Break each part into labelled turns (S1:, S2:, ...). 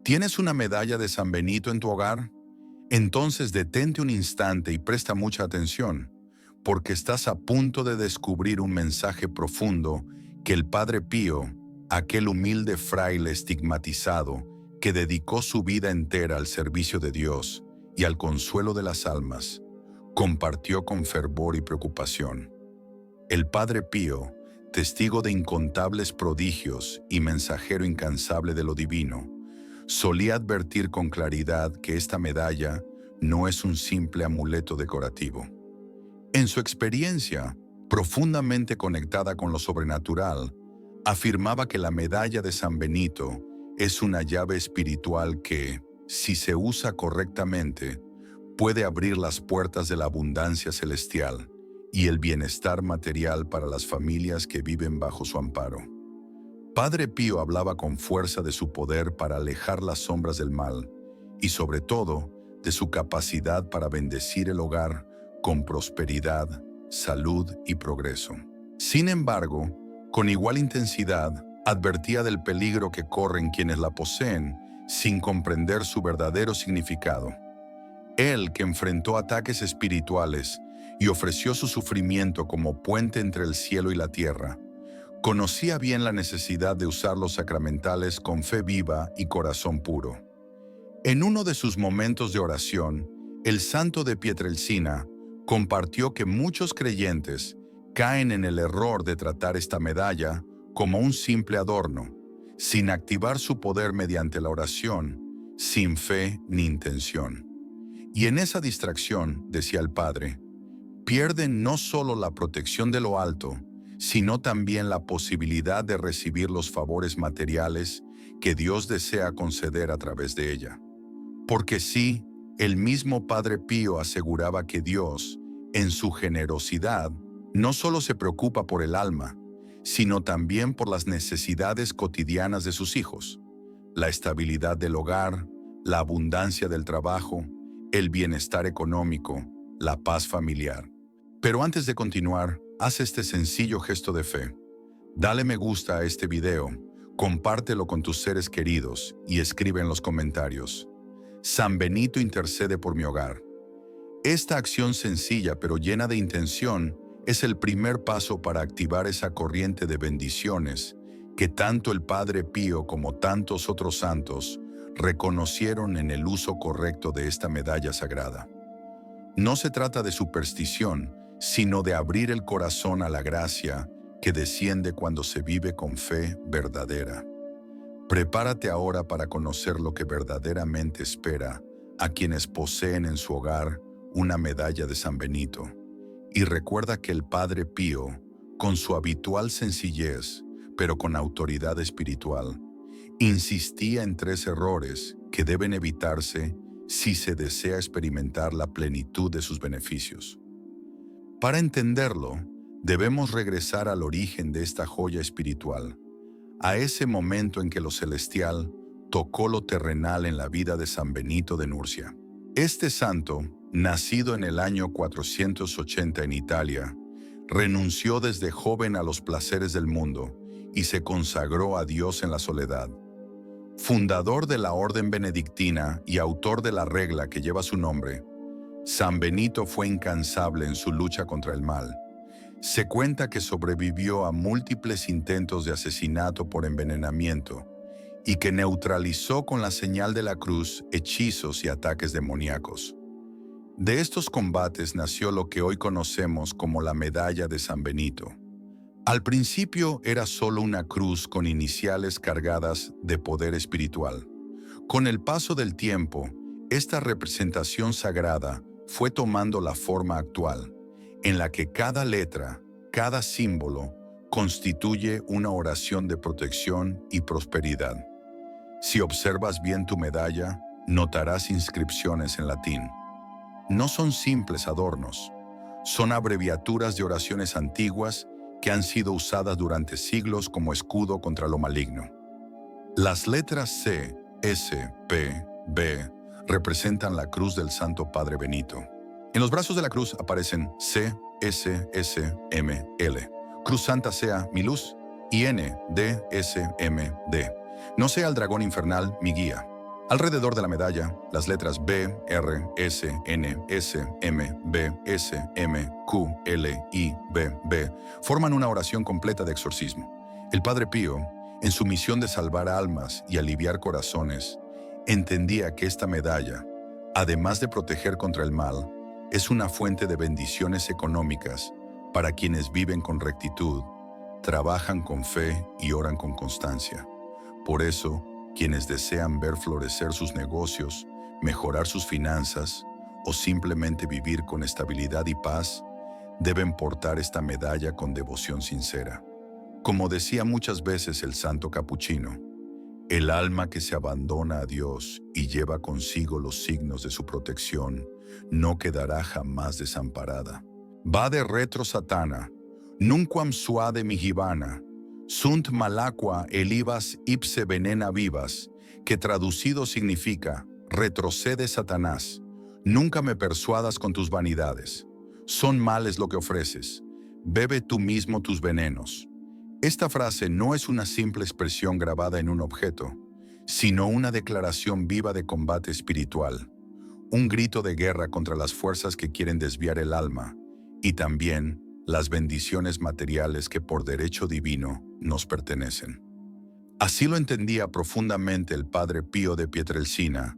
S1: ¿Tienes una medalla de San Benito en tu hogar? Entonces detente un instante y presta mucha atención, porque estás a punto de descubrir un mensaje profundo que el Padre Pío, aquel humilde fraile estigmatizado que dedicó su vida entera al servicio de Dios y al consuelo de las almas, compartió con fervor y preocupación. El Padre Pío, testigo de incontables prodigios y mensajero incansable de lo divino, solía advertir con claridad que esta medalla no es un simple amuleto decorativo. En su experiencia, profundamente conectada con lo sobrenatural, afirmaba que la medalla de San Benito es una llave espiritual que, si se usa correctamente, puede abrir las puertas de la abundancia celestial y el bienestar material para las familias que viven bajo su amparo. Padre Pío hablaba con fuerza de su poder para alejar las sombras del mal y, sobre todo, de su capacidad para bendecir el hogar con prosperidad, salud y progreso. Sin embargo, con igual intensidad, advertía del peligro que corren quienes la poseen sin comprender su verdadero significado. Él, que enfrentó ataques espirituales y ofreció su sufrimiento como puente entre el cielo y la tierra, conocía bien la necesidad de usar los sacramentales con fe viva y corazón puro. En uno de sus momentos de oración, el santo de Pietrelcina compartió que muchos creyentes caen en el error de tratar esta medalla como un simple adorno, sin activar su poder mediante la oración, sin fe ni intención. Y en esa distracción, decía el Padre, pierden no solo la protección de lo alto, sino también la posibilidad de recibir los favores materiales que Dios desea conceder a través de ella. Porque sí, el mismo Padre Pío aseguraba que Dios, en su generosidad, no solo se preocupa por el alma, sino también por las necesidades cotidianas de sus hijos, la estabilidad del hogar, la abundancia del trabajo, el bienestar económico, la paz familiar. Pero antes de continuar, haz este sencillo gesto de fe. Dale me gusta a este video, compártelo con tus seres queridos y escribe en los comentarios: San Benito intercede por mi hogar. Esta acción sencilla pero llena de intención es el primer paso para activar esa corriente de bendiciones que tanto el Padre Pío como tantos otros santos reconocieron en el uso correcto de esta medalla sagrada. No se trata de superstición, sino de abrir el corazón a la gracia que desciende cuando se vive con fe verdadera. Prepárate ahora para conocer lo que verdaderamente espera a quienes poseen en su hogar una medalla de San Benito. Y recuerda que el Padre Pío, con su habitual sencillez, pero con autoridad espiritual, insistía en 3 errores que deben evitarse si se desea experimentar la plenitud de sus beneficios. Para entenderlo, debemos regresar al origen de esta joya espiritual, a ese momento en que lo celestial tocó lo terrenal en la vida de San Benito de Nursia. Este santo, nacido en el año 480 en Italia, renunció desde joven a los placeres del mundo y se consagró a Dios en la soledad. Fundador de la Orden Benedictina y autor de la regla que lleva su nombre, San Benito fue incansable en su lucha contra el mal. Se cuenta que sobrevivió a múltiples intentos de asesinato por envenenamiento y que neutralizó con la señal de la cruz hechizos y ataques demoníacos. De estos combates nació lo que hoy conocemos como la medalla de San Benito. Al principio era solo una cruz con iniciales cargadas de poder espiritual. Con el paso del tiempo, esta representación sagrada fue tomando la forma actual, en la que cada letra, cada símbolo, constituye una oración de protección y prosperidad. Si observas bien tu medalla, notarás inscripciones en latín. No son simples adornos, son abreviaturas de oraciones antiguas que han sido usadas durante siglos como escudo contra lo maligno. Las letras C, S, P, B representan la cruz del Santo Padre Benito. En los brazos de la cruz aparecen C, S, S, M, L. Cruz Santa sea mi luz y N, D, S, M, D. No sea el dragón infernal mi guía. Alrededor de la medalla, las letras B, R, S, N, S, M, B, S, M, Q, L, I, B, B, forman una oración completa de exorcismo. El Padre Pío, en su misión de salvar almas y aliviar corazones, entendía que esta medalla, además de proteger contra el mal, es una fuente de bendiciones económicas para quienes viven con rectitud, trabajan con fe y oran con constancia. Por eso, quienes desean ver florecer sus negocios, mejorar sus finanzas o simplemente vivir con estabilidad y paz, deben portar esta medalla con devoción sincera. Como decía muchas veces el santo capuchino, el alma que se abandona a Dios y lleva consigo los signos de su protección no quedará jamás desamparada. Vade retro satana, nunquam suade mihibana, sunt malaqua elibas ipse venena vivas, que traducido significa, retrocede Satanás, nunca me persuadas con tus vanidades. Son males lo que ofreces, bebe tú mismo tus venenos. Esta frase no es una simple expresión grabada en un objeto, sino una declaración viva de combate espiritual, un grito de guerra contra las fuerzas que quieren desviar el alma y también las bendiciones materiales que por derecho divino nos pertenecen. Así lo entendía profundamente el Padre Pío de Pietrelcina,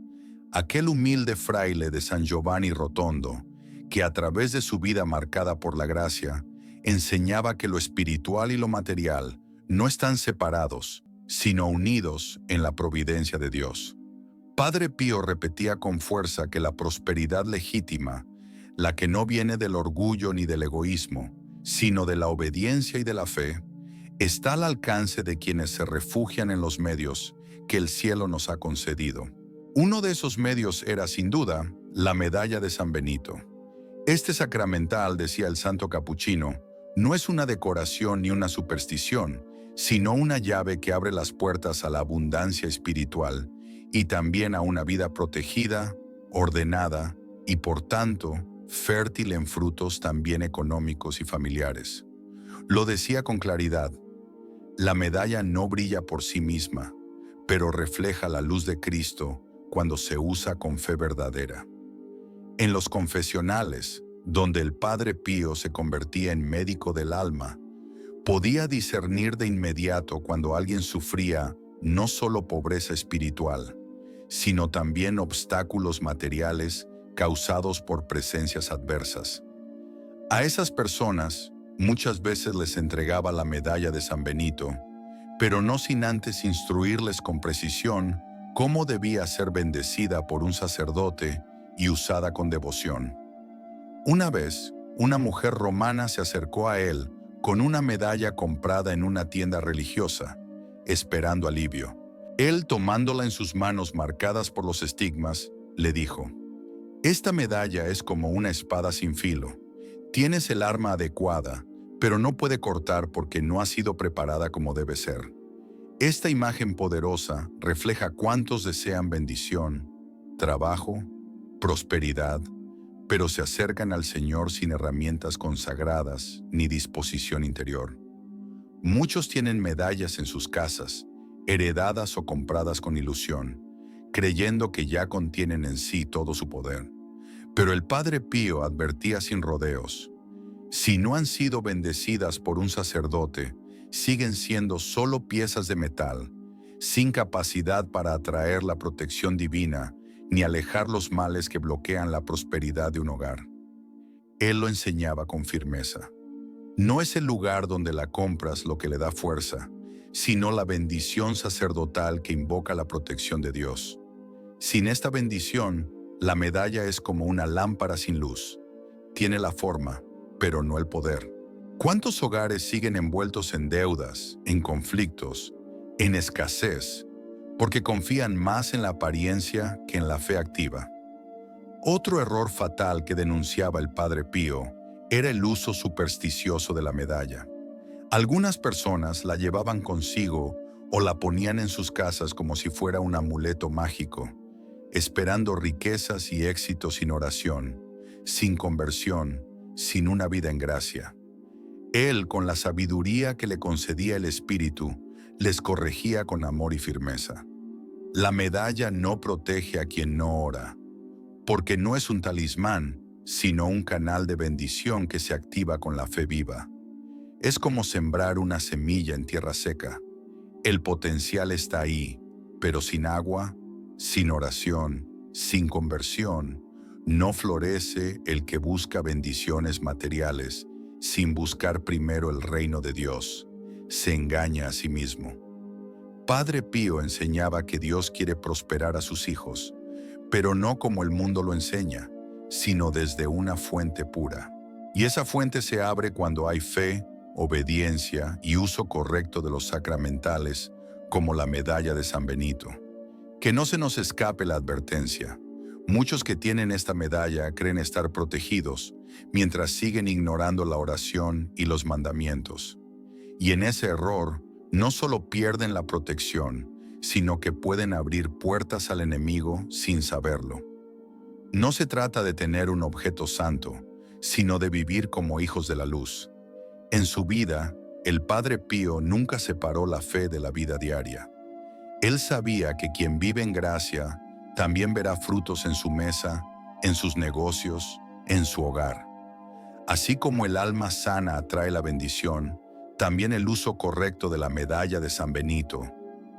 S1: aquel humilde fraile de San Giovanni Rotondo, que a través de su vida marcada por la gracia, enseñaba que lo espiritual y lo material no están separados, sino unidos en la providencia de Dios. Padre Pío repetía con fuerza que la prosperidad legítima, la que no viene del orgullo ni del egoísmo, sino de la obediencia y de la fe, está al alcance de quienes se refugian en los medios que el cielo nos ha concedido. Uno de esos medios era, sin duda, la medalla de San Benito. Este sacramental, decía el santo capuchino, no es una decoración ni una superstición, sino una llave que abre las puertas a la abundancia espiritual y también a una vida protegida, ordenada y, por tanto, fértil en frutos también económicos y familiares. Lo decía con claridad, la medalla no brilla por sí misma, pero refleja la luz de Cristo cuando se usa con fe verdadera. En los confesionales, donde el Padre Pío se convertía en médico del alma, podía discernir de inmediato cuando alguien sufría no solo pobreza espiritual, sino también obstáculos materiales causados por presencias adversas. A esas personas muchas veces les entregaba la medalla de San Benito, pero no sin antes instruirles con precisión cómo debía ser bendecida por un sacerdote y usada con devoción. Una vez, una mujer romana se acercó a él con una medalla comprada en una tienda religiosa, esperando alivio. Él, tomándola en sus manos marcadas por los estigmas, le dijo: «Esta medalla es como una espada sin filo. Tienes el arma adecuada, pero no puede cortar porque no ha sido preparada como debe ser. Esta imagen poderosa refleja cuántos desean bendición, trabajo, prosperidad, pero se acercan al Señor sin herramientas consagradas ni disposición interior. Muchos tienen medallas en sus casas, heredadas o compradas con ilusión, creyendo que ya contienen en sí todo su poder. Pero el Padre Pío advertía sin rodeos: si no han sido bendecidas por un sacerdote, siguen siendo solo piezas de metal, sin capacidad para atraer la protección divina ni alejar los males que bloquean la prosperidad de un hogar. Él lo enseñaba con firmeza. No es el lugar donde la compras lo que le da fuerza, sino la bendición sacerdotal que invoca la protección de Dios. Sin esta bendición, la medalla es como una lámpara sin luz. Tiene la forma, pero no el poder. ¿Cuántos hogares siguen envueltos en deudas, en conflictos, en escasez, porque confían más en la apariencia que en la fe activa? Otro error fatal que denunciaba el Padre Pío era el uso supersticioso de la medalla. Algunas personas la llevaban consigo o la ponían en sus casas como si fuera un amuleto mágico, esperando riquezas y éxitos sin oración, sin conversión, sin una vida en gracia. Él, con la sabiduría que le concedía el Espíritu, les corregía con amor y firmeza. La medalla no protege a quien no ora, porque no es un talismán, sino un canal de bendición que se activa con la fe viva. Es como sembrar una semilla en tierra seca. El potencial está ahí, pero sin agua, sin oración, sin conversión, no florece el que busca bendiciones materiales sin buscar primero el reino de Dios. Se engaña a sí mismo. Padre Pío enseñaba que Dios quiere prosperar a sus hijos, pero no como el mundo lo enseña, sino desde una fuente pura. Y esa fuente se abre cuando hay fe, obediencia y uso correcto de los sacramentales, como la medalla de San Benito. Que no se nos escape la advertencia. Muchos que tienen esta medalla creen estar protegidos, mientras siguen ignorando la oración y los mandamientos. Y en ese error, no solo pierden la protección, sino que pueden abrir puertas al enemigo sin saberlo. No se trata de tener un objeto santo, sino de vivir como hijos de la luz. En su vida, el Padre Pío nunca separó la fe de la vida diaria. Él sabía que quien vive en gracia también verá frutos en su mesa, en sus negocios, en su hogar. Así como el alma sana atrae la bendición, también el uso correcto de la medalla de San Benito,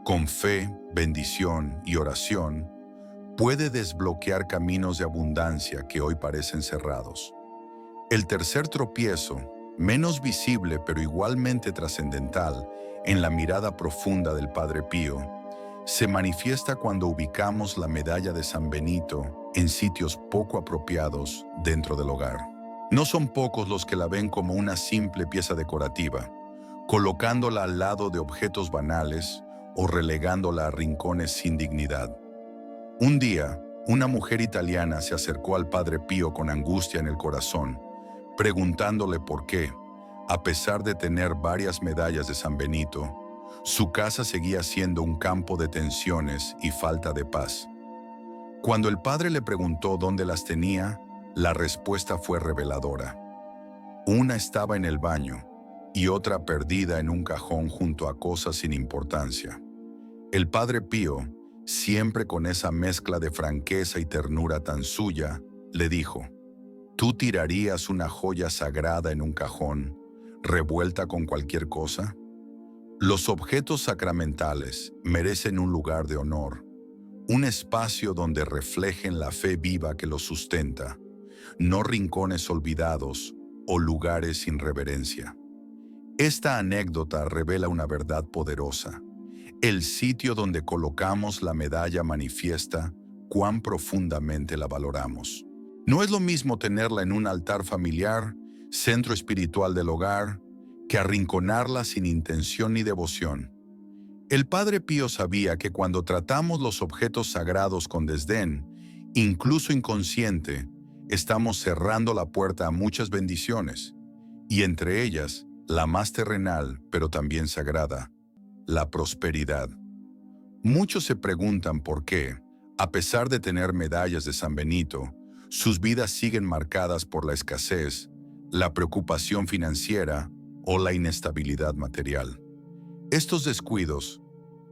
S1: con fe, bendición y oración, puede desbloquear caminos de abundancia que hoy parecen cerrados. El tercer tropiezo, menos visible pero igualmente trascendental en la mirada profunda del Padre Pío, se manifiesta cuando ubicamos la medalla de San Benito en sitios poco apropiados dentro del hogar. No son pocos los que la ven como una simple pieza decorativa, colocándola al lado de objetos banales o relegándola a rincones sin dignidad. Un día, una mujer italiana se acercó al Padre Pío con angustia en el corazón, preguntándole por qué, a pesar de tener varias medallas de San Benito, su casa seguía siendo un campo de tensiones y falta de paz. Cuando el padre le preguntó dónde las tenía, la respuesta fue reveladora. Una estaba en el baño y otra perdida en un cajón junto a cosas sin importancia. El Padre Pío, siempre con esa mezcla de franqueza y ternura tan suya, le dijo: ¿tú tirarías una joya sagrada en un cajón, revuelta con cualquier cosa? Los objetos sacramentales merecen un lugar de honor, un espacio donde reflejen la fe viva que los sustenta, no rincones olvidados o lugares sin reverencia. Esta anécdota revela una verdad poderosa. El sitio donde colocamos la medalla manifiesta cuán profundamente la valoramos. No es lo mismo tenerla en un altar familiar, centro espiritual del hogar, que arrinconarla sin intención ni devoción. El Padre Pío sabía que cuando tratamos los objetos sagrados con desdén, incluso inconsciente, estamos cerrando la puerta a muchas bendiciones, y entre ellas, la más terrenal, pero también sagrada, la prosperidad. Muchos se preguntan por qué, a pesar de tener medallas de San Benito, sus vidas siguen marcadas por la escasez, la preocupación financiera o la inestabilidad material. Estos descuidos,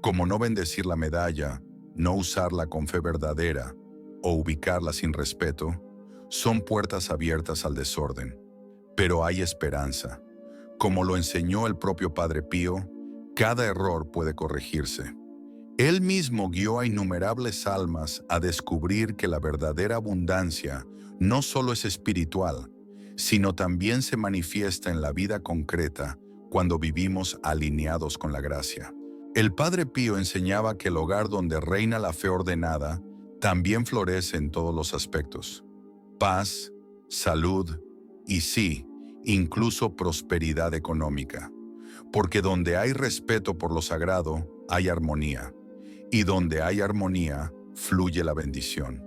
S1: como no bendecir la medalla, no usarla con fe verdadera o ubicarla sin respeto, son puertas abiertas al desorden. Pero hay esperanza. Como lo enseñó el propio Padre Pío, cada error puede corregirse. Él mismo guió a innumerables almas a descubrir que la verdadera abundancia no solo es espiritual, sino también se manifiesta en la vida concreta cuando vivimos alineados con la gracia. El Padre Pío enseñaba que el hogar donde reina la fe ordenada también florece en todos los aspectos: paz, salud y sí, incluso prosperidad económica. Porque donde hay respeto por lo sagrado, hay armonía. Y donde hay armonía, fluye la bendición.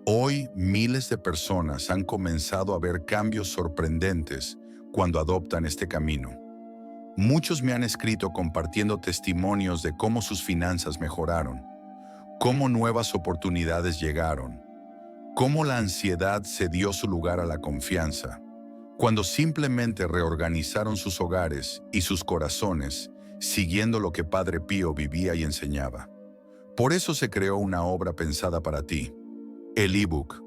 S1: Hoy, miles de personas han comenzado a ver cambios sorprendentes cuando adoptan este camino. Muchos me han escrito compartiendo testimonios de cómo sus finanzas mejoraron, cómo nuevas oportunidades llegaron, cómo la ansiedad cedió su lugar a la confianza, cuando simplemente reorganizaron sus hogares y sus corazones, siguiendo lo que Padre Pío vivía y enseñaba. Por eso se creó una obra pensada para ti, el ebook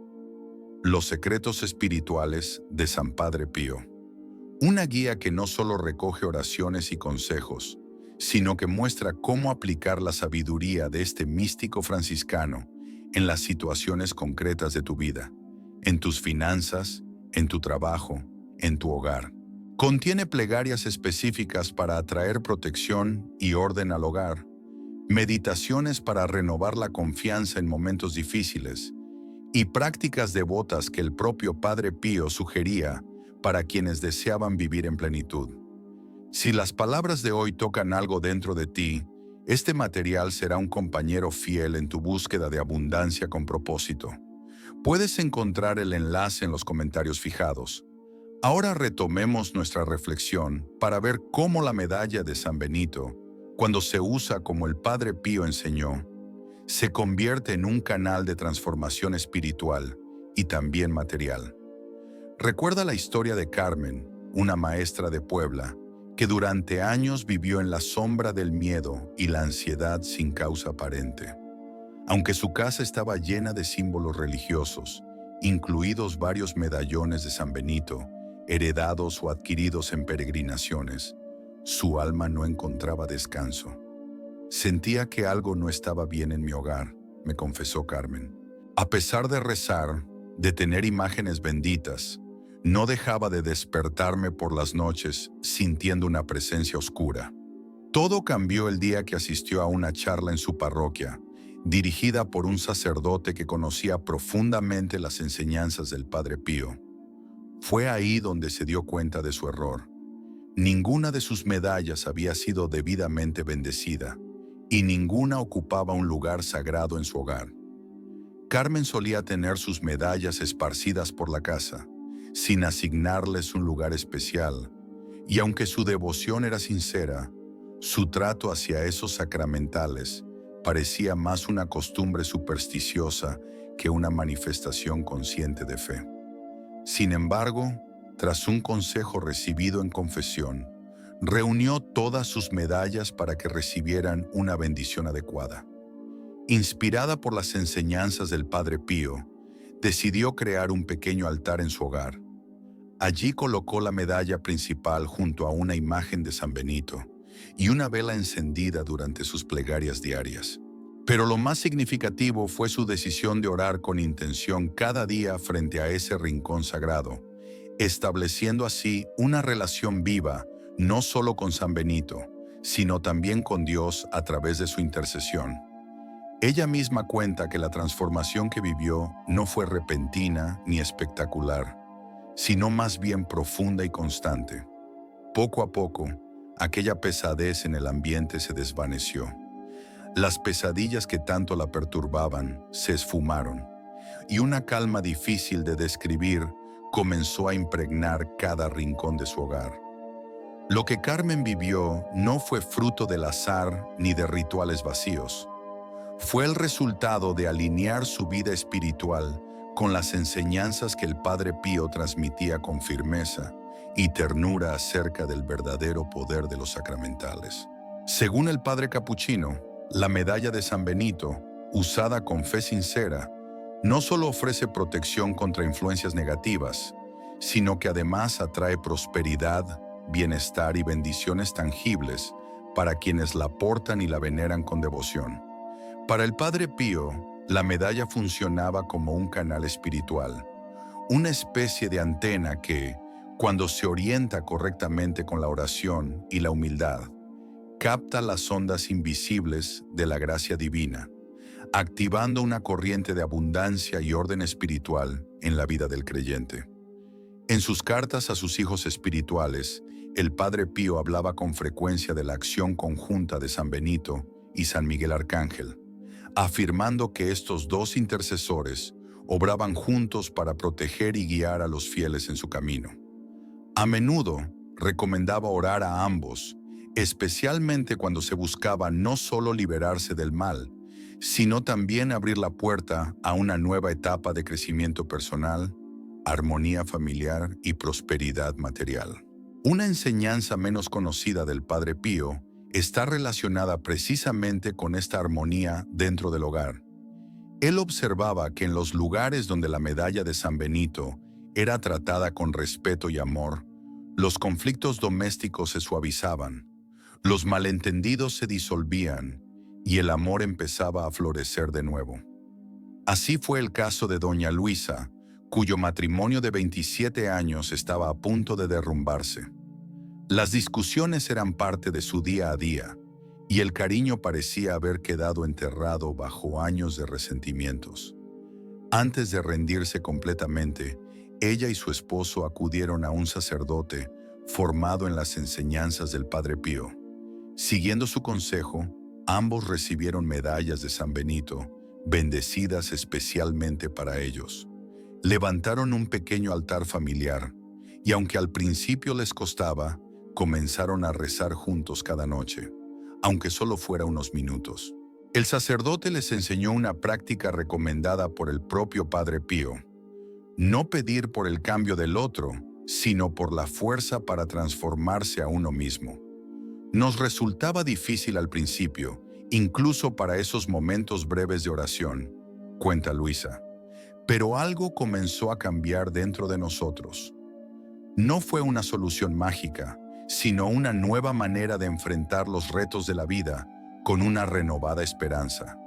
S1: Los secretos espirituales de San Padre Pío. Una guía que no solo recoge oraciones y consejos, sino que muestra cómo aplicar la sabiduría de este místico franciscano en las situaciones concretas de tu vida, en tus finanzas, en tu trabajo, en tu hogar. Contiene plegarias específicas para atraer protección y orden al hogar, meditaciones para renovar la confianza en momentos difíciles y prácticas devotas que el propio Padre Pío sugería para quienes deseaban vivir en plenitud. Si las palabras de hoy tocan algo dentro de ti, este material será un compañero fiel en tu búsqueda de abundancia con propósito. Puedes encontrar el enlace en los comentarios fijados. Ahora retomemos nuestra reflexión para ver cómo la medalla de San Benito, cuando se usa como el Padre Pío enseñó, se convierte en un canal de transformación espiritual y también material. Recuerda la historia de Carmen, una maestra de Puebla, que durante años vivió en la sombra del miedo y la ansiedad sin causa aparente. Aunque su casa estaba llena de símbolos religiosos, incluidos varios medallones de San Benito, heredados o adquiridos en peregrinaciones, su alma no encontraba descanso. Sentía que algo no estaba bien en mi hogar, me confesó Carmen. A pesar de rezar, de tener imágenes benditas, no dejaba de despertarme por las noches sintiendo una presencia oscura. Todo cambió el día que asistió a una charla en su parroquia, dirigida por un sacerdote que conocía profundamente las enseñanzas del Padre Pío. Fue ahí donde se dio cuenta de su error. Ninguna de sus medallas había sido debidamente bendecida, y ninguna ocupaba un lugar sagrado en su hogar. Carmen solía tener sus medallas esparcidas por la casa, sin asignarles un lugar especial, y aunque su devoción era sincera, su trato hacia esos sacramentales parecía más una costumbre supersticiosa que una manifestación consciente de fe. Sin embargo, tras un consejo recibido en confesión, reunió todas sus medallas para que recibieran una bendición adecuada. Inspirada por las enseñanzas del Padre Pío, decidió crear un pequeño altar en su hogar. Allí colocó la medalla principal junto a una imagen de San Benito y una vela encendida durante sus plegarias diarias. Pero lo más significativo fue su decisión de orar con intención cada día frente a ese rincón sagrado, estableciendo así una relación viva no solo con San Benito, sino también con Dios a través de su intercesión. Ella misma cuenta que la transformación que vivió no fue repentina ni espectacular, sino más bien profunda y constante. Poco a poco, aquella pesadez en el ambiente se desvaneció. Las pesadillas que tanto la perturbaban se esfumaron, y una calma difícil de describir comenzó a impregnar cada rincón de su hogar. Lo que Carmen vivió no fue fruto del azar ni de rituales vacíos. Fue el resultado de alinear su vida espiritual con las enseñanzas que el Padre Pío transmitía con firmeza y ternura acerca del verdadero poder de los sacramentales. Según el Padre Capuchino, la medalla de San Benito, usada con fe sincera, no solo ofrece protección contra influencias negativas, sino que además atrae prosperidad, bienestar y bendiciones tangibles para quienes la portan y la veneran con devoción. Para el Padre Pío, la medalla funcionaba como un canal espiritual, una especie de antena que, cuando se orienta correctamente con la oración y la humildad, capta las ondas invisibles de la gracia divina, activando una corriente de abundancia y orden espiritual en la vida del creyente. En sus cartas a sus hijos espirituales, el Padre Pío hablaba con frecuencia de la acción conjunta de San Benito y San Miguel Arcángel, afirmando que estos dos intercesores obraban juntos para proteger y guiar a los fieles en su camino. A menudo recomendaba orar a ambos, especialmente cuando se buscaba no solo liberarse del mal, sino también abrir la puerta a una nueva etapa de crecimiento personal, armonía familiar y prosperidad material. Una enseñanza menos conocida del Padre Pío está relacionada precisamente con esta armonía dentro del hogar. Él observaba que en los lugares donde la medalla de San Benito era tratada con respeto y amor, los conflictos domésticos se suavizaban, los malentendidos se disolvían y el amor empezaba a florecer de nuevo. Así fue el caso de doña Luisa, cuyo matrimonio de 27 años estaba a punto de derrumbarse. Las discusiones eran parte de su día a día, y el cariño parecía haber quedado enterrado bajo años de resentimientos. Antes de rendirse completamente, ella y su esposo acudieron a un sacerdote formado en las enseñanzas del Padre Pío. Siguiendo su consejo, ambos recibieron medallas de San Benito, bendecidas especialmente para ellos. Levantaron un pequeño altar familiar, y aunque al principio les costaba, comenzaron a rezar juntos cada noche, aunque solo fuera unos minutos. El sacerdote les enseñó una práctica recomendada por el propio Padre Pío: no pedir por el cambio del otro, sino por la fuerza para transformarse a uno mismo. Nos resultaba difícil al principio, incluso para esos momentos breves de oración, cuenta Luisa. Pero algo comenzó a cambiar dentro de nosotros. No fue una solución mágica, sino una nueva manera de enfrentar los retos de la vida con una renovada esperanza.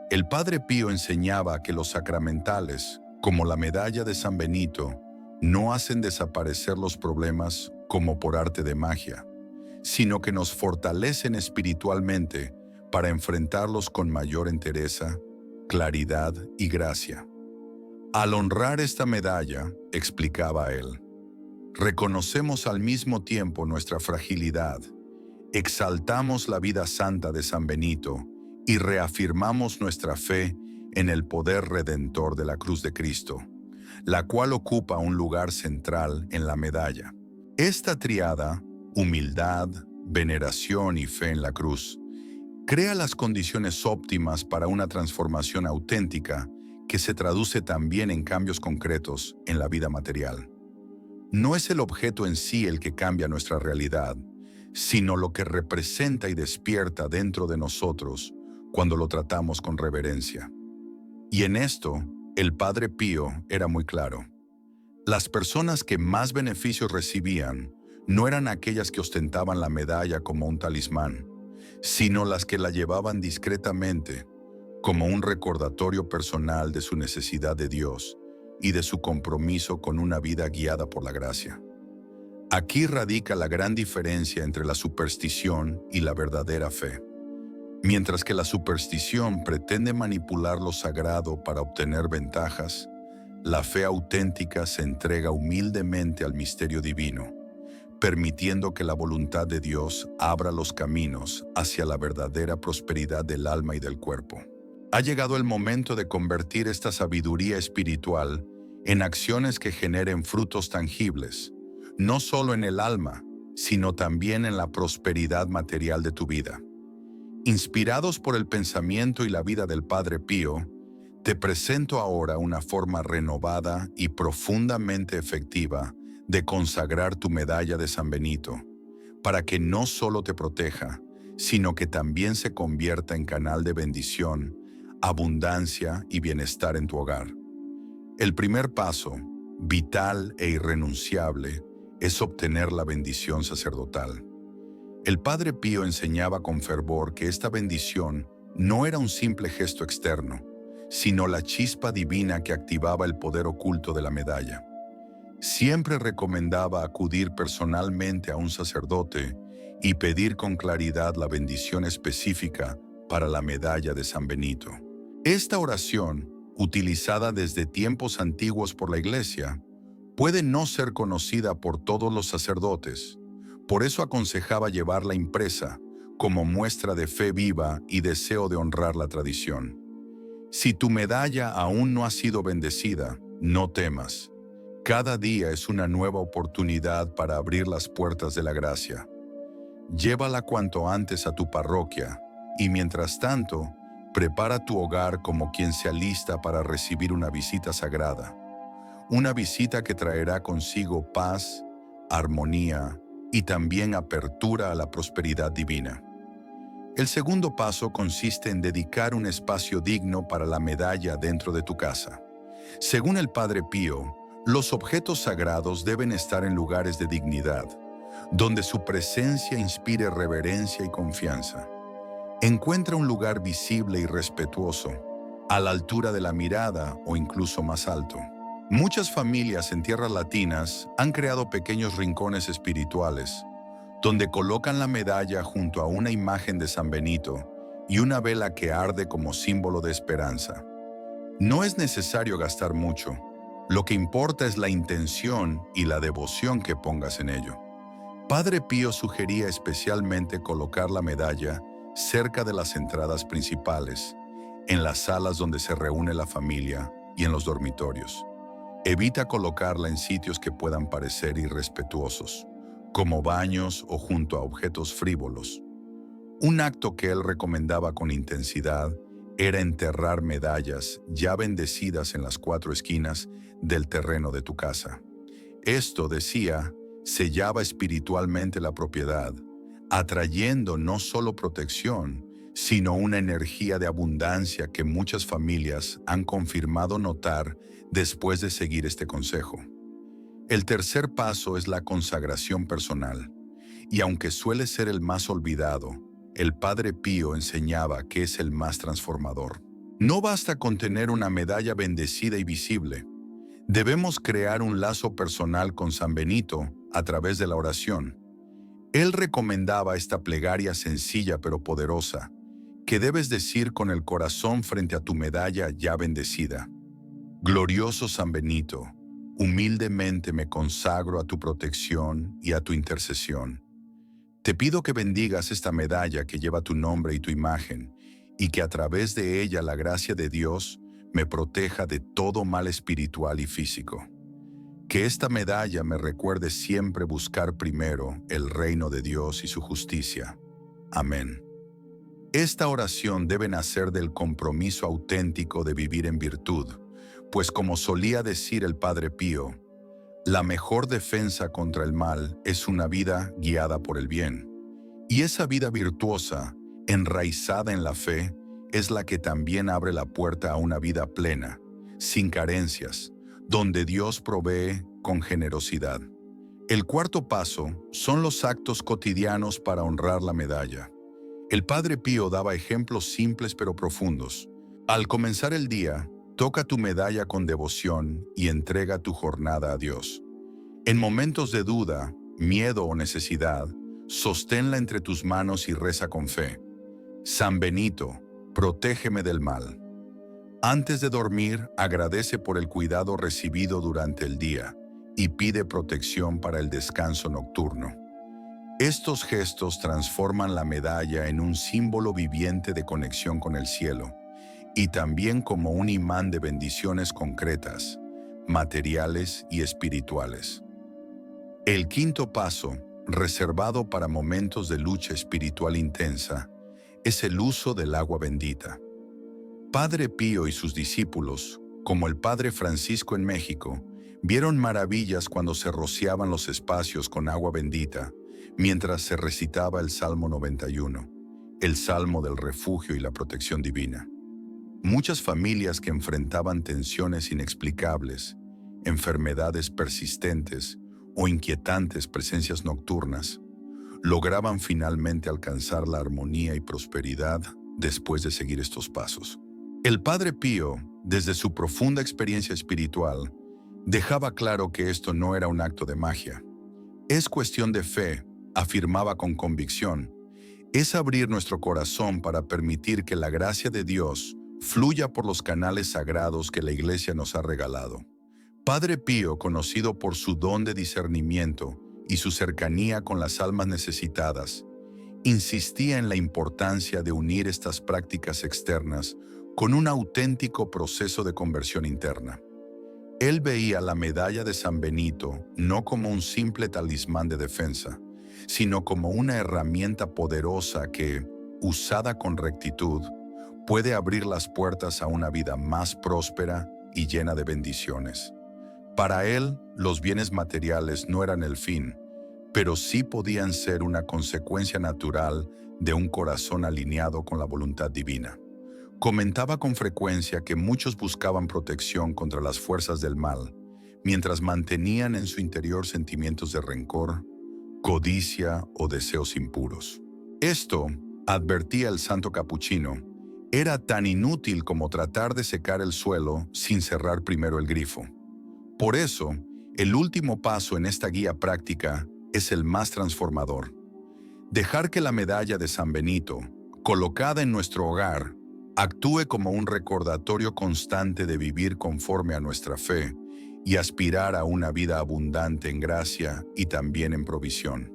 S1: El Padre Pío enseñaba que los sacramentales, como la medalla de San Benito, no hacen desaparecer los problemas como por arte de magia, sino que nos fortalecen espiritualmente para enfrentarlos con mayor entereza, claridad y gracia. Al honrar esta medalla, explicaba él, reconocemos al mismo tiempo nuestra fragilidad, exaltamos la vida santa de San Benito y reafirmamos nuestra fe en el poder redentor de la cruz de Cristo, la cual ocupa un lugar central en la medalla. Esta triada, humildad, veneración y fe en la cruz, crea las condiciones óptimas para una transformación auténtica que se traduce también en cambios concretos en la vida material. No es el objeto en sí el que cambia nuestra realidad, sino lo que representa y despierta dentro de nosotros cuando lo tratamos con reverencia. Y en esto, el Padre Pío era muy claro. Las personas que más beneficios recibían no eran aquellas que ostentaban la medalla como un talismán, sino las que la llevaban discretamente, como un recordatorio personal de su necesidad de Dios y de su compromiso con una vida guiada por la gracia. Aquí radica la gran diferencia entre la superstición y la verdadera fe. Mientras que la superstición pretende manipular lo sagrado para obtener ventajas, la fe auténtica se entrega humildemente al misterio divino, permitiendo que la voluntad de Dios abra los caminos hacia la verdadera prosperidad del alma y del cuerpo. Ha llegado el momento de convertir esta sabiduría espiritual en acciones que generen frutos tangibles, no solo en el alma, sino también en la prosperidad material de tu vida. Inspirados por el pensamiento y la vida del Padre Pío, te presento ahora una forma renovada y profundamente efectiva de consagrar tu medalla de San Benito, para que no solo te proteja, sino que también se convierta en canal de bendición, abundancia y bienestar en tu hogar. El primer paso, vital e irrenunciable, es obtener la bendición sacerdotal. El Padre Pío enseñaba con fervor que esta bendición no era un simple gesto externo, sino la chispa divina que activaba el poder oculto de la medalla. Siempre recomendaba acudir personalmente a un sacerdote y pedir con claridad la bendición específica para la medalla de San Benito. Esta oración, utilizada desde tiempos antiguos por la Iglesia, puede no ser conocida por todos los sacerdotes. Por eso aconsejaba llevarla impresa como muestra de fe viva y deseo de honrar la tradición. Si tu medalla aún no ha sido bendecida, no temas. Cada día es una nueva oportunidad para abrir las puertas de la gracia. Llévala cuanto antes a tu parroquia y mientras tanto, prepara tu hogar como quien se alista para recibir una visita sagrada. Una visita que traerá consigo paz, armonía y también apertura a la prosperidad divina. El segundo paso consiste en dedicar un espacio digno para la medalla dentro de tu casa. Según el Padre Pío, los objetos sagrados deben estar en lugares de dignidad, donde su presencia inspire reverencia y confianza. Encuentra un lugar visible y respetuoso, a la altura de la mirada o incluso más alto. Muchas familias en tierras latinas han creado pequeños rincones espirituales, donde colocan la medalla junto a una imagen de San Benito y una vela que arde como símbolo de esperanza. No es necesario gastar mucho. Lo que importa es la intención y la devoción que pongas en ello. Padre Pío sugería especialmente colocar la medalla cerca de las entradas principales, en las salas donde se reúne la familia y en los dormitorios. Evita colocarla en sitios que puedan parecer irrespetuosos, como baños o junto a objetos frívolos. Un acto que él recomendaba con intensidad era enterrar medallas ya bendecidas en las 4 esquinas del terreno de tu casa. Esto, decía, sellaba espiritualmente la propiedad, atrayendo no solo protección, sino una energía de abundancia que muchas familias han confirmado notar después de seguir este consejo. El tercer paso es la consagración personal, y aunque suele ser el más olvidado, el Padre Pío enseñaba que es el más transformador. No basta con tener una medalla bendecida y visible. Debemos crear un lazo personal con San Benito a través de la oración. Él recomendaba esta plegaria sencilla pero poderosa, que debes decir con el corazón frente a tu medalla ya bendecida. Glorioso San Benito, humildemente me consagro a tu protección y a tu intercesión. Te pido que bendigas esta medalla que lleva tu nombre y tu imagen, y que a través de ella la gracia de Dios me proteja de todo mal espiritual y físico. Que esta medalla me recuerde siempre buscar primero el reino de Dios y su justicia. Amén. Esta oración debe nacer del compromiso auténtico de vivir en virtud, pues como solía decir el Padre Pío, la mejor defensa contra el mal es una vida guiada por el bien. Y esa vida virtuosa, enraizada en la fe, es la que también abre la puerta a una vida plena, sin carencias, donde Dios provee con generosidad. El cuarto paso son los actos cotidianos para honrar la medalla. El Padre Pío daba ejemplos simples pero profundos. Al comenzar el día, toca tu medalla con devoción y entrega tu jornada a Dios. En momentos de duda, miedo o necesidad, sosténla entre tus manos y reza con fe. San Benito, protégeme del mal. Antes de dormir, agradece por el cuidado recibido durante el día y pide protección para el descanso nocturno. Estos gestos transforman la medalla en un símbolo viviente de conexión con el cielo y también como un imán de bendiciones concretas, materiales y espirituales. El quinto paso, reservado para momentos de lucha espiritual intensa, es el uso del agua bendita. Padre Pío y sus discípulos, como el Padre Francisco en México, vieron maravillas cuando se rociaban los espacios con agua bendita, mientras se recitaba el Salmo 91, el Salmo del refugio y la protección divina. Muchas familias que enfrentaban tensiones inexplicables, enfermedades persistentes o inquietantes presencias nocturnas, lograban finalmente alcanzar la armonía y prosperidad después de seguir estos pasos. El Padre Pío, desde su profunda experiencia espiritual, dejaba claro que esto no era un acto de magia. Es cuestión de fe, afirmaba con convicción. Es abrir nuestro corazón para permitir que la gracia de Dios fluya por los canales sagrados que la Iglesia nos ha regalado. Padre Pío, conocido por su don de discernimiento y su cercanía con las almas necesitadas, insistía en la importancia de unir estas prácticas externas con un auténtico proceso de conversión interna. Él veía la medalla de San Benito no como un simple talismán de defensa, sino como una herramienta poderosa que, usada con rectitud, puede abrir las puertas a una vida más próspera y llena de bendiciones. Para él, los bienes materiales no eran el fin, pero sí podían ser una consecuencia natural de un corazón alineado con la voluntad divina. Comentaba con frecuencia que muchos buscaban protección contra las fuerzas del mal, mientras mantenían en su interior sentimientos de rencor, codicia o deseos impuros. Esto, advertía el santo capuchino, era tan inútil como tratar de secar el suelo sin cerrar primero el grifo. Por eso, el último paso en esta guía práctica es el más transformador. Dejar que la medalla de San Benito, colocada en nuestro hogar, actúe como un recordatorio constante de vivir conforme a nuestra fe y aspirar a una vida abundante en gracia y también en provisión.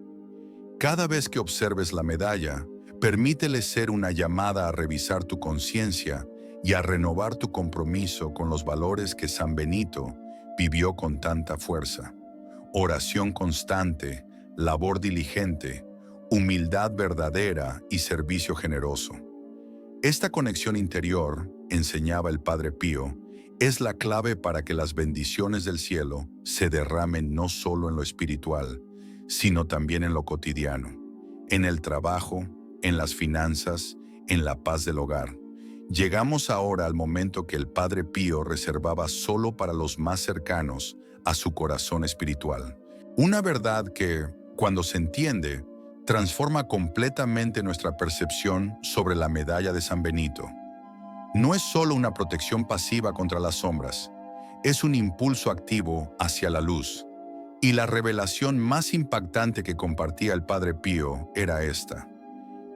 S1: Cada vez que observes la medalla, permítele ser una llamada a revisar tu conciencia y a renovar tu compromiso con los valores que San Benito vivió con tanta fuerza: oración constante, labor diligente, humildad verdadera y servicio generoso. Esta conexión interior, enseñaba el Padre Pío, es la clave para que las bendiciones del cielo se derramen no solo en lo espiritual, sino también en lo cotidiano, en el trabajo, en las finanzas, en la paz del hogar. Llegamos ahora al momento que el Padre Pío reservaba solo para los más cercanos a su corazón espiritual. Una verdad que, cuando se entiende, transforma completamente nuestra percepción sobre la medalla de San Benito. No es solo una protección pasiva contra las sombras, es un impulso activo hacia la luz. Y la revelación más impactante que compartía el Padre Pío era esta: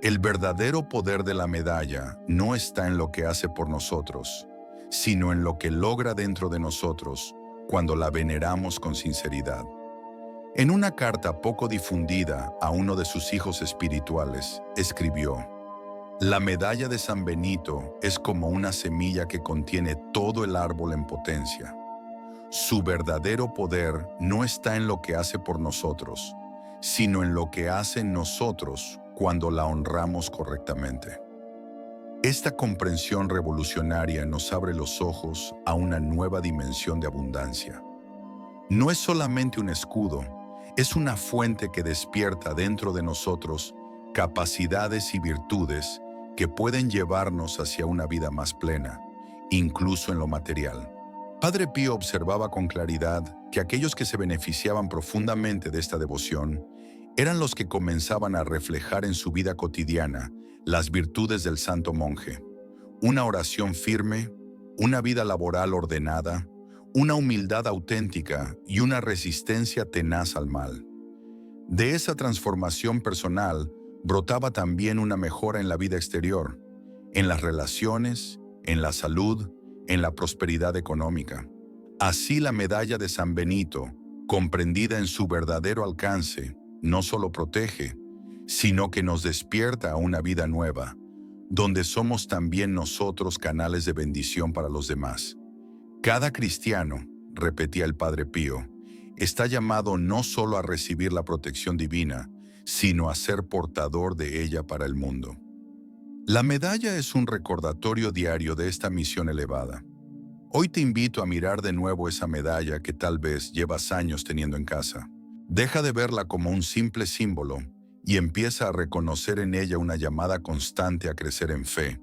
S1: el verdadero poder de la medalla no está en lo que hace por nosotros, sino en lo que logra dentro de nosotros cuando la veneramos con sinceridad. En una carta poco difundida a uno de sus hijos espirituales, escribió: la medalla de San Benito es como una semilla que contiene todo el árbol en potencia. Su verdadero poder no está en lo que hace por nosotros, sino en lo que hace en nosotros cuando la honramos correctamente. Esta comprensión revolucionaria nos abre los ojos a una nueva dimensión de abundancia. No es solamente un escudo, es una fuente que despierta dentro de nosotros capacidades y virtudes que pueden llevarnos hacia una vida más plena, incluso en lo material. Padre Pío observaba con claridad que aquellos que se beneficiaban profundamente de esta devoción eran los que comenzaban a reflejar en su vida cotidiana las virtudes del santo monje: una oración firme, una vida laboral ordenada, una humildad auténtica y una resistencia tenaz al mal. De esa transformación personal brotaba también una mejora en la vida exterior, en las relaciones, en la salud, en la prosperidad económica. Así la medalla de San Benito, comprendida en su verdadero alcance, no solo protege, sino que nos despierta a una vida nueva, donde somos también nosotros canales de bendición para los demás. Cada cristiano, repetía el Padre Pío, está llamado no solo a recibir la protección divina, sino a ser portador de ella para el mundo. La medalla es un recordatorio diario de esta misión elevada. Hoy te invito a mirar de nuevo esa medalla que tal vez llevas años teniendo en casa. Deja de verla como un simple símbolo y empieza a reconocer en ella una llamada constante a crecer en fe,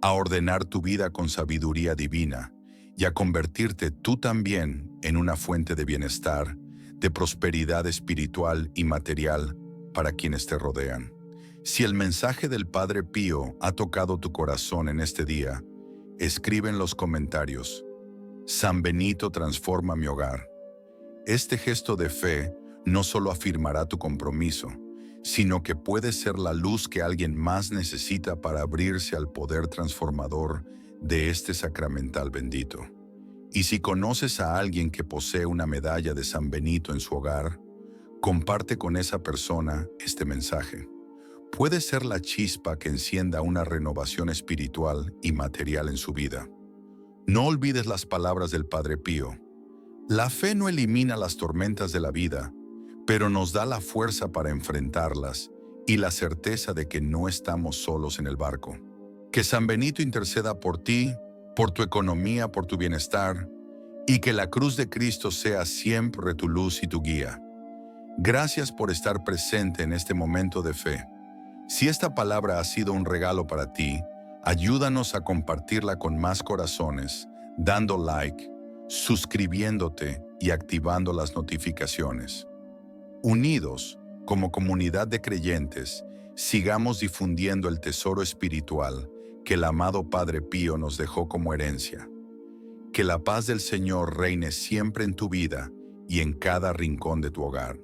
S1: a ordenar tu vida con sabiduría divina y a convertirte tú también en una fuente de bienestar, de prosperidad espiritual y material para quienes te rodean. Si el mensaje del Padre Pío ha tocado tu corazón en este día, escribe en los comentarios: San Benito transforma mi hogar. Este gesto de fe no solo afirmará tu compromiso, sino que puede ser la luz que alguien más necesita para abrirse al poder transformador de este sacramental bendito. Y si conoces a alguien que posee una medalla de San Benito en su hogar, comparte con esa persona este mensaje. Puede ser la chispa que encienda una renovación espiritual y material en su vida. No olvides las palabras del Padre Pío: la fe no elimina las tormentas de la vida, pero nos da la fuerza para enfrentarlas y la certeza de que no estamos solos en el barco. Que San Benito interceda por ti, por tu economía, por tu bienestar, y que la cruz de Cristo sea siempre tu luz y tu guía. Gracias por estar presente en este momento de fe. Si esta palabra ha sido un regalo para ti, ayúdanos a compartirla con más corazones, dando like, suscribiéndote y activando las notificaciones. Unidos, como comunidad de creyentes, sigamos difundiendo el tesoro espiritual que el amado Padre Pío nos dejó como herencia. Que la paz del Señor reine siempre en tu vida y en cada rincón de tu hogar.